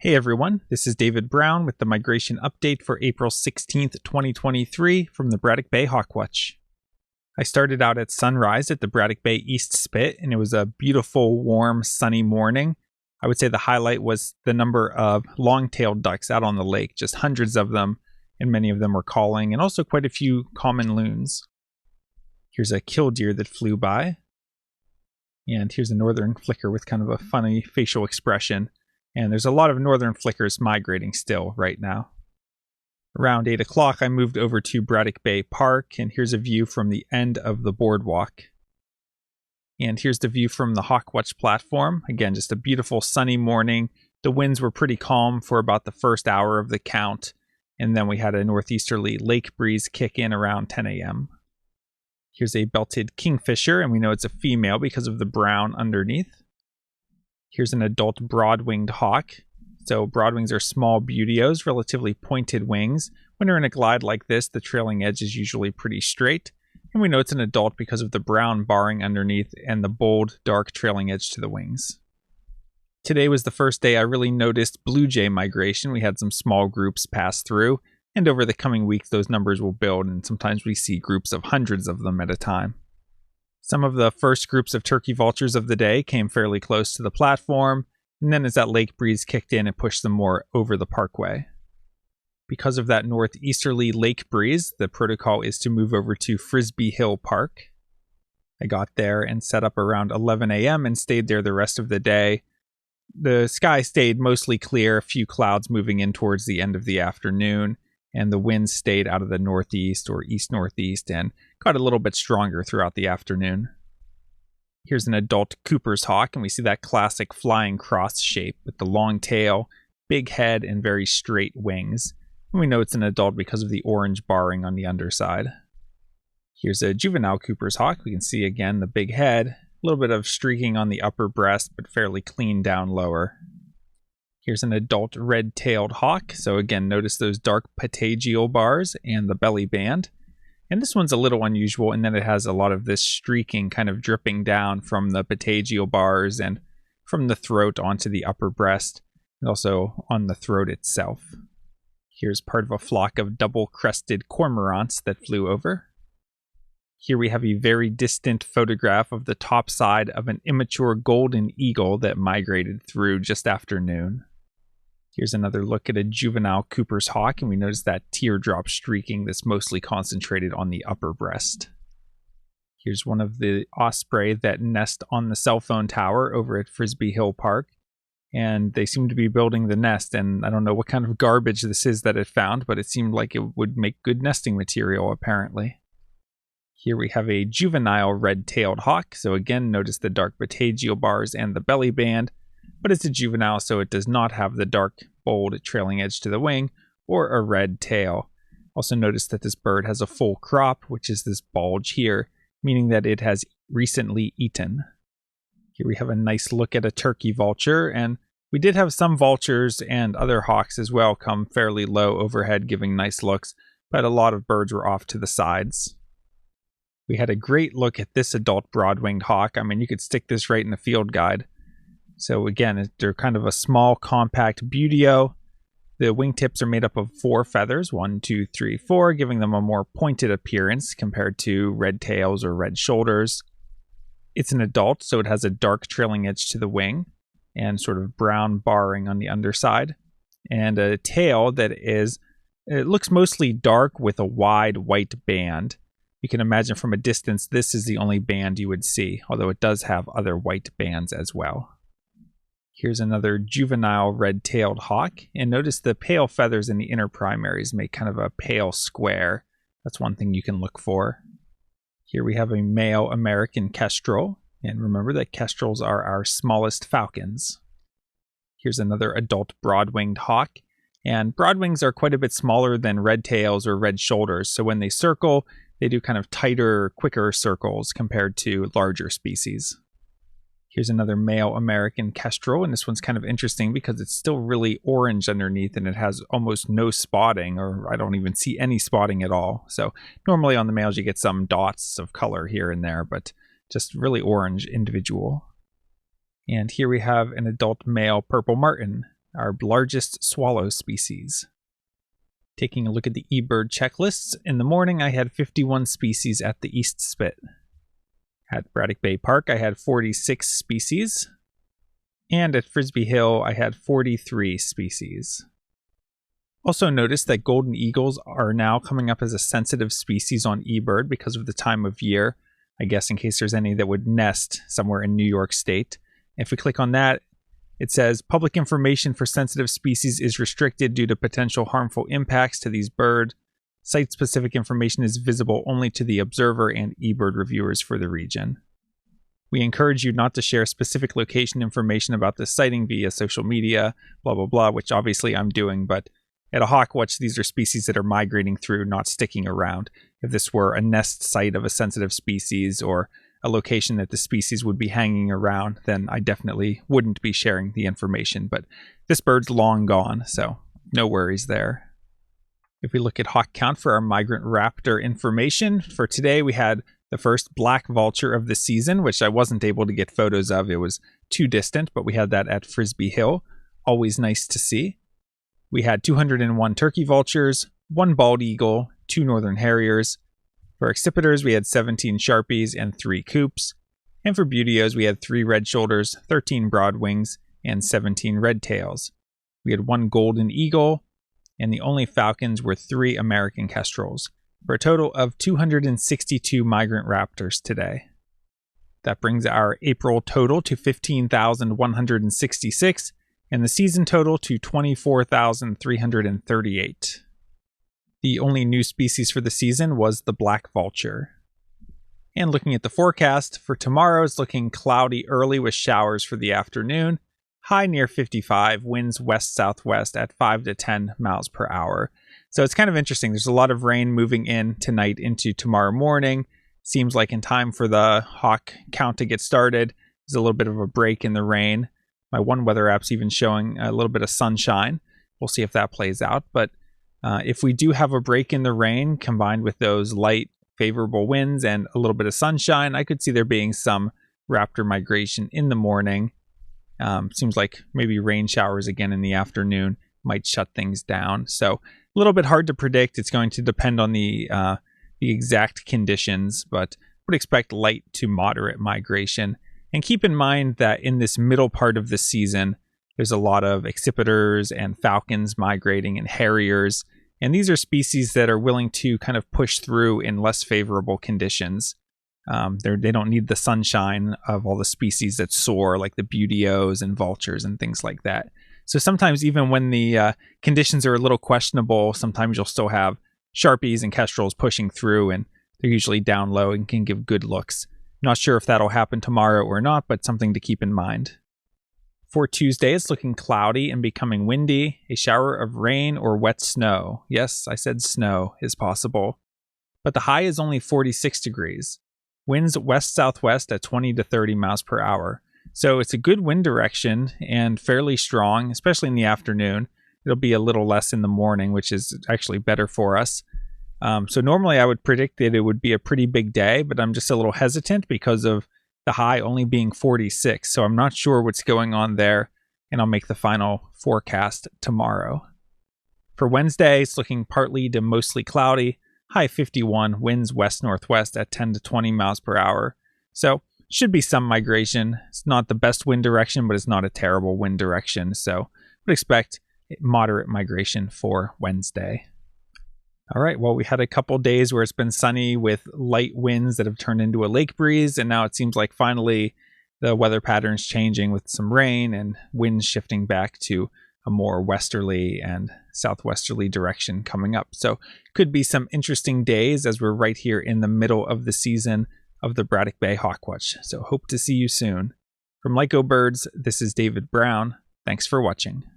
Hey everyone, this is David Brown with the migration update for April 16th, 2023 from the Braddock Bay Hawk Watch. I started out at sunrise at the Braddock Bay East Spit, and it was a beautiful, warm, sunny morning. I would say the highlight was the number of long-tailed ducks out on the lake, just hundreds of them, and many of them were calling, and also quite a few common loons. Here's a killdeer that flew by, and here's a northern flicker with kind of a funny facial expression. And there's a lot of northern flickers migrating still right now. Around 8 o'clock, I moved over to Braddock Bay Park, and here's a view from the end of the boardwalk. And here's the view from the Hawk Watch platform. Again, just a beautiful sunny morning. The winds were pretty calm for about the first hour of the count, and then we had a northeasterly lake breeze kick in around 10 a.m. Here's a belted kingfisher, and we know it's a female because of the brown underneath. Here's an adult broad-winged hawk. So broadwings are small buteos, relatively pointed wings. When you're in a glide like this, the trailing edge is usually pretty straight. And we know it's an adult because of the brown barring underneath and the bold, dark trailing edge to the wings. Today was the first day I really noticed blue jay migration. We had some small groups pass through, and over the coming weeks those numbers will build, and sometimes we see groups of hundreds of them at a time. Some of the first groups of turkey vultures of the day came fairly close to the platform, and then as that lake breeze kicked in, it pushed them more over the parkway. Because of that northeasterly lake breeze, the protocol is to move over to Frisbee Hill Park. I got there and set up around 11 a.m. and stayed there the rest of the day. The sky stayed mostly clear, a few clouds moving in towards the end of the afternoon, and the winds stayed out of the northeast or east-northeast and got a little bit stronger throughout the afternoon. Here's an adult Cooper's hawk, and we see that classic flying cross shape with the long tail, big head, and very straight wings. And we know it's an adult because of the orange barring on the underside. Here's a juvenile Cooper's hawk. We can see again the big head, a little bit of streaking on the upper breast, but fairly clean down lower. Here's an adult red-tailed hawk. So again, notice those dark patagial bars and the belly band. And this one's a little unusual in that it has a lot of this streaking kind of dripping down from the patagial bars and from the throat onto the upper breast, and also on the throat itself. Here's part of a flock of double-crested cormorants that flew over. Here we have a very distant photograph of the top side of an immature golden eagle that migrated through just after noon. Here's another look at a juvenile Cooper's hawk, and we notice that teardrop streaking that's mostly concentrated on the upper breast. Here's one of the osprey that nest on the cell phone tower over at Frisbee Hill Park, and they seem to be building the nest, and I don't know what kind of garbage this is that it found, but it seemed like it would make good nesting material apparently. Here we have a juvenile red-tailed hawk, so again notice the dark patagial bars and the belly band, but it's a juvenile, so it does not have the dark, bold trailing edge to the wing or a red tail. Also notice that this bird has a full crop, which is this bulge here, meaning that it has recently eaten. Here we have a nice look at a turkey vulture, and we did have some vultures and other hawks as well come fairly low overhead, giving nice looks, but a lot of birds were off to the sides. We had a great look at this adult broad-winged hawk. I mean, you could stick this right in a field guide. So again, they're kind of a small, compact buteo. The wingtips are made up of 4 feathers, 1, 2, 3, 4, giving them a more pointed appearance compared to red tails or red shoulders. It's an adult, so it has a dark trailing edge to the wing and sort of brown barring on the underside, and a tail that it looks mostly dark with a wide white band. You can imagine from a distance this is the only band you would see, although it does have other white bands as well. Here's another juvenile red-tailed hawk, and notice the pale feathers in the inner primaries make kind of a pale square. That's one thing you can look for. Here we have a male American kestrel, and remember that kestrels are our smallest falcons. Here's another adult broad-winged hawk, and broadwings are quite a bit smaller than red tails or red shoulders, so when they circle, they do kind of tighter, quicker circles compared to larger species. Here's another male American kestrel, and this one's kind of interesting because it's still really orange underneath and it has almost no spotting, or I don't even see any spotting at all. So normally on the males you get some dots of color here and there, but just really orange individual. And here we have an adult male purple martin. our largest swallow species. Taking a look at the eBird checklists, in the morning I had 51 species at the East Spit. At Braddock Bay Park I had 46 species. And at Frisbee Hill I had 43 species. Also notice that golden eagles are now coming up as a sensitive species on eBird because of the time of year. I guess in case there's any that would nest somewhere in New York State. If we click on that, it says public information for sensitive species is restricted due to potential harmful impacts to these birds. Site-specific information is visible only to the observer and eBird reviewers for the region. We encourage you not to share specific location information about this sighting via social media, blah, blah, blah, which obviously I'm doing, but at a Hawk Watch, these are species that are migrating through, not sticking around. If this were a nest site of a sensitive species or a location that the species would be hanging around, then I definitely wouldn't be sharing the information. But this bird's long gone, so no worries there. If we look at Hawk Count for our migrant raptor information, for today we had the first black vulture of the season, which I wasn't able to get photos of. It was too distant, but we had that at Frisbee Hill. Always nice to see. We had 201 turkey vultures, 1 bald eagle, 2 northern harriers. For accipiters, we had 17 sharpies and 3 coops. And for buteos, we had 3 red shoulders, 13 broadwings, and 17 red tails. We had 1 golden eagle, and the only falcons were 3 American kestrels, for a total of 262 migrant raptors today. That brings our April total to 15,166, and the season total to 24,338. The only new species for the season was the black vulture. And looking at the forecast, for tomorrow it's looking cloudy early with showers for the afternoon, high near 55, winds west-southwest at 5 to 10 miles per hour. So it's kind of interesting. There's a lot of rain moving in tonight into tomorrow morning. Seems like in time for the hawk count to get started, there's a little bit of a break in the rain. My one weather app's even showing a little bit of sunshine. We'll see if that plays out. But if we do have a break in the rain combined with those light favorable winds and a little bit of sunshine, I could see there being some raptor migration in the morning. Seems like maybe rain showers again in the afternoon might shut things down. So a little bit hard to predict. It's going to depend on the exact conditions, but would expect light to moderate migration. And keep in mind that in this middle part of the season, there's a lot of accipiters and falcons migrating and harriers. And these are species that are willing to kind of push through in less favorable conditions. They don't need the sunshine of all the species that soar, like the buteos and vultures and things like that. So sometimes even when the conditions are a little questionable, sometimes you'll still have sharpies and kestrels pushing through, and they're usually down low and can give good looks. Not sure if that'll happen tomorrow or not, but something to keep in mind. For Tuesday, it's looking cloudy and becoming windy. A shower of rain or wet snow. Yes, I said snow is possible. But the high is only 46 degrees. Winds west-southwest at 20 to 30 miles per hour. So it's a good wind direction and fairly strong, especially in the afternoon. It'll be a little less in the morning, which is actually better for us. So normally I would predict that it would be a pretty big day, but I'm just a little hesitant because of the high only being 46. So I'm not sure what's going on there, and I'll make the final forecast tomorrow. For Wednesday, it's looking partly to mostly cloudy, high 51, winds west-northwest at 10 to 20 miles per hour. So should be some migration. It's not the best wind direction, but it's not a terrible wind direction. So would expect moderate migration for Wednesday. All right, well, we had a couple days where it's been sunny with light winds that have turned into a lake breeze, and now it seems like finally the weather pattern's changing with some rain and winds shifting back to a more westerly and southwesterly direction coming up. So could be some interesting days as we're right here in the middle of the season of the Braddock Bay Hawk Watch. So hope to see you soon. From Lyco Birds, this is David Brown. Thanks for watching.